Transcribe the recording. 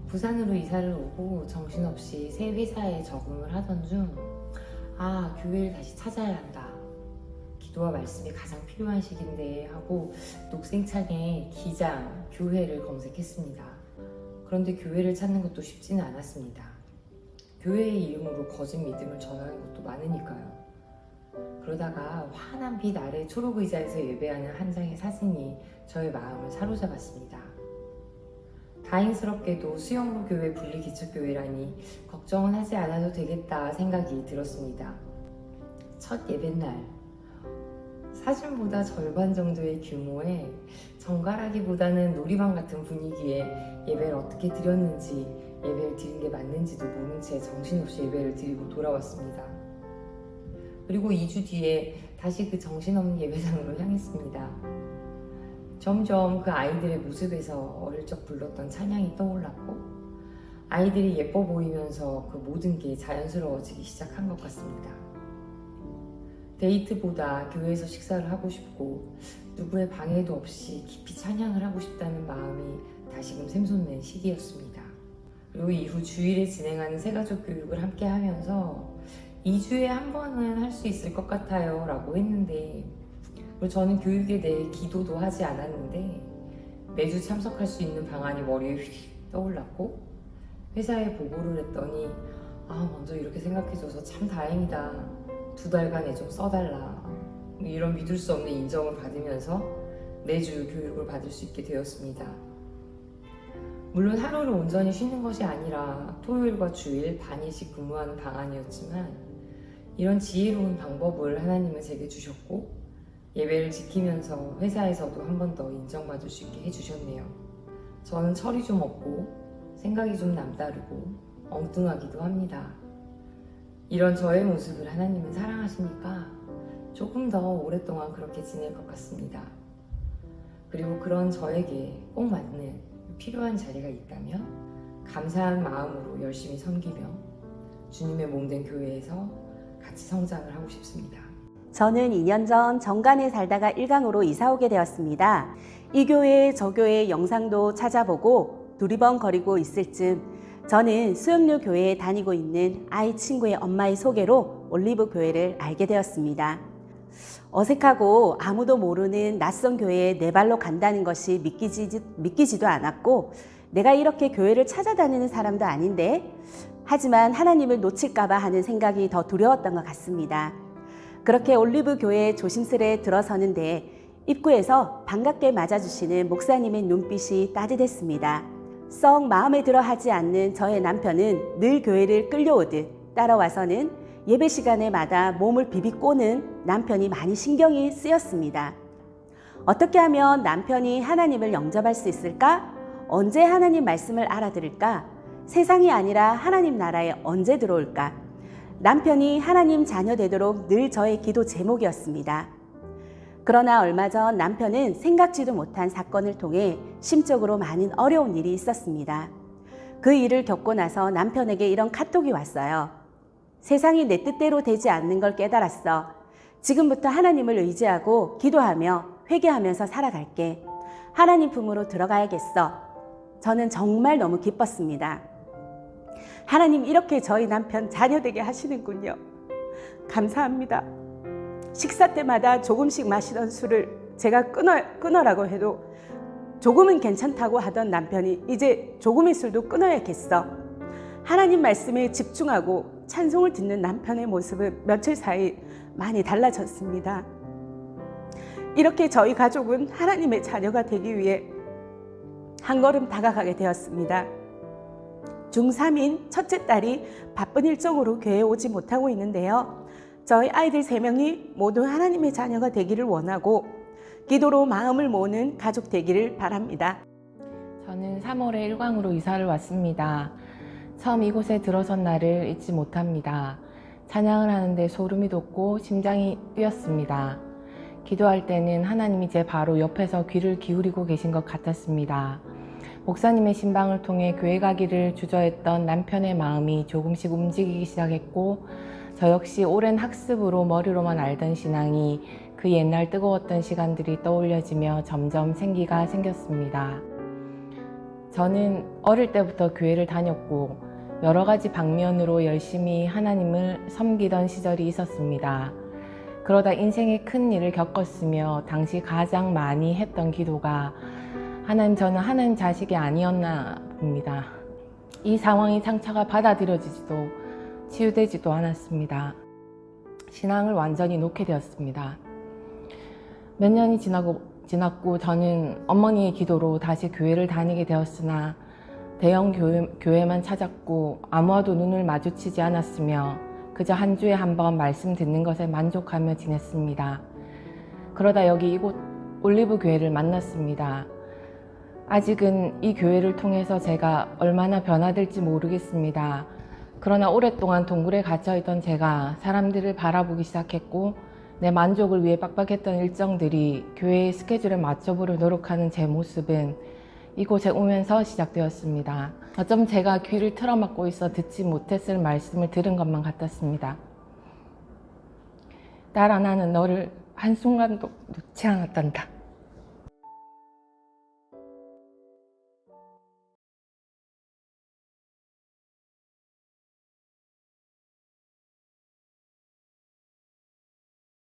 부산으로 이사를 오고 정신없이 새 회사에 적응을 하던 중, 교회를 다시 찾아야 한다. 기도와 말씀이 가장 필요한 시기인데 하고 녹색창에 기장, 교회를 검색했습니다. 그런데 교회를 찾는 것도 쉽지는 않았습니다. 교회의 이름으로 거짓 믿음을 전하는 것도 많으니까요. 그러다가 환한 빛 아래 초록 의자에서 예배하는 한 장의 사진이 저의 마음을 사로잡았습니다. 다행스럽게도 수영로 교회 분리기초교회라니 걱정은 하지 않아도 되겠다 생각이 들었습니다. 첫 예배날, 사진보다 절반 정도의 규모에 정갈하기보다는 놀이방 같은 분위기에 예배를 어떻게 드렸는지, 예배를 드린 게 맞는지도 모른 채 정신없이 예배를 드리고 돌아왔습니다. 그리고 2주 뒤에 다시 그 정신없는 예배장으로 향했습니다. 점점 그 아이들의 모습에서 어릴 적 불렀던 찬양이 떠올랐고, 아이들이 예뻐 보이면서 그 모든 게 자연스러워지기 시작한 것 같습니다. 데이트보다 교회에서 식사를 하고 싶고, 누구의 방해도 없이 깊이 찬양을 하고 싶다는 마음이 다시금 샘솟는 시기였습니다. 그리고 이후 주일에 진행하는 새가족 교육을 함께 하면서 2주에 한 번은 할 수 있을 것 같아요 라고 했는데, 그리고 저는 교육에 대해 기도도 하지 않았는데 매주 참석할 수 있는 방안이 머리에 휙 떠올랐고, 회사에 보고를 했더니 먼저 이렇게 생각해줘서 참 다행이다, 2달간 애 좀 써달라, 이런 믿을 수 없는 인정을 받으면서 매주 교육을 받을 수 있게 되었습니다. 물론 하루를 온전히 쉬는 것이 아니라 토요일과 주일 반일씩 근무하는 방안이었지만, 이런 지혜로운 방법을 하나님은 제게 주셨고, 예배를 지키면서 회사에서도 한 번 더 인정받을 수 있게 해주셨네요. 저는 철이 좀 없고 생각이 좀 남다르고 엉뚱하기도 합니다. 이런 저의 모습을 하나님은 사랑하시니까 조금 더 오랫동안 그렇게 지낼 것 같습니다. 그리고 그런 저에게 꼭 맞는 필요한 자리가 있다면 감사한 마음으로 열심히 섬기며 주님의 몸된 교회에서 같이 성장을 하고 싶습니다. 저는 2년 전 정관에 살다가 일강으로 이사 오게 되었습니다. 이 교회 저 교회 영상도 찾아보고 두리번거리고 있을 즈음 저는 수영료 교회에 다니고 있는 아이 친구의 엄마의 소개로 올리브 교회를 알게 되었습니다. 어색하고 아무도 모르는 낯선 교회에 내 발로 간다는 것이 믿기지도 않았고, 내가 이렇게 교회를 찾아다니는 사람도 아닌데, 하지만 하나님을 놓칠까봐 하는 생각이 더 두려웠던 것 같습니다. 그렇게 올리브 교회에 조심스레 들어서는데 입구에서 반갑게 맞아주시는 목사님의 눈빛이 따뜻했습니다. 썩 마음에 들어 하지 않는 저의 남편은 늘 교회를 끌려오듯 따라와서는 예배 시간에마다 몸을 비비꼬는 남편이 많이 신경이 쓰였습니다. 어떻게 하면 남편이 하나님을 영접할 수 있을까? 언제 하나님 말씀을 알아들을까? 세상이 아니라 하나님 나라에 언제 들어올까? 남편이 하나님 자녀 되도록 늘 저의 기도 제목이었습니다. 그러나 얼마 전 남편은 생각지도 못한 사건을 통해 심적으로 많은 어려운 일이 있었습니다. 그 일을 겪고 나서 남편에게 이런 카톡이 왔어요. 세상이 내 뜻대로 되지 않는 걸 깨달았어. 지금부터 하나님을 의지하고 기도하며 회개하면서 살아갈게. 하나님 품으로 들어가야겠어. 저는 정말 너무 기뻤습니다. 하나님 이렇게 저희 남편 자녀 되게 하시는군요. 감사합니다. 식사 때마다 조금씩 마시던 술을 제가 끊어라고 해도 조금은 괜찮다고 하던 남편이 이제 조금의 술도 끊어야겠어. 하나님 말씀에 집중하고 찬송을 듣는 남편의 모습은 며칠 사이 많이 달라졌습니다. 이렇게 저희 가족은 하나님의 자녀가 되기 위해 한 걸음 다가가게 되었습니다. 중3인 첫째 딸이 바쁜 일정으로 교회에 오지 못하고 있는데요. 저희 아이들 3명이 모두 하나님의 자녀가 되기를 원하고 기도로 마음을 모으는 가족 되기를 바랍니다. 저는 3월에 일광으로 이사를 왔습니다. 처음 이곳에 들어선 날을 잊지 못합니다. 찬양을 하는데 소름이 돋고 심장이 뛰었습니다. 기도할 때는 하나님이 제 바로 옆에서 귀를 기울이고 계신 것 같았습니다. 목사님의 신방을 통해 교회 가기를 주저했던 남편의 마음이 조금씩 움직이기 시작했고, 저 역시 오랜 학습으로 머리로만 알던 신앙이 그 옛날 뜨거웠던 시간들이 떠올려지며 점점 생기가 생겼습니다. 저는 어릴 때부터 교회를 다녔고 여러 가지 방면으로 열심히 하나님을 섬기던 시절이 있었습니다. 그러다 인생의 큰 일을 겪었으며 당시 가장 많이 했던 기도가 하나님, 저는 하나님 자식이 아니었나 봅니다. 이 상황이 상처가 받아들여지지도 치유되지도 않았습니다. 신앙을 완전히 놓게 되었습니다. 몇 년이 지났고 저는 어머니의 기도로 다시 교회를 다니게 되었으나 대형 교회만 찾았고 아무와도 눈을 마주치지 않았으며 그저 한 주에 한 번 말씀 듣는 것에 만족하며 지냈습니다. 그러다 여기 이곳 올리브 교회를 만났습니다. 아직은 이 교회를 통해서 제가 얼마나 변화될지 모르겠습니다. 그러나 오랫동안 동굴에 갇혀있던 제가 사람들을 바라보기 시작했고 내 만족을 위해 빡빡했던 일정들이 교회의 스케줄에 맞춰보려 노력하는 제 모습은 이곳에 오면서 시작되었습니다. 어쩜 제가 귀를 틀어막고 있어 듣지 못했을 말씀을 들은 것만 같았습니다. 딸아, 나는 너를 한순간도 놓지 않았단다.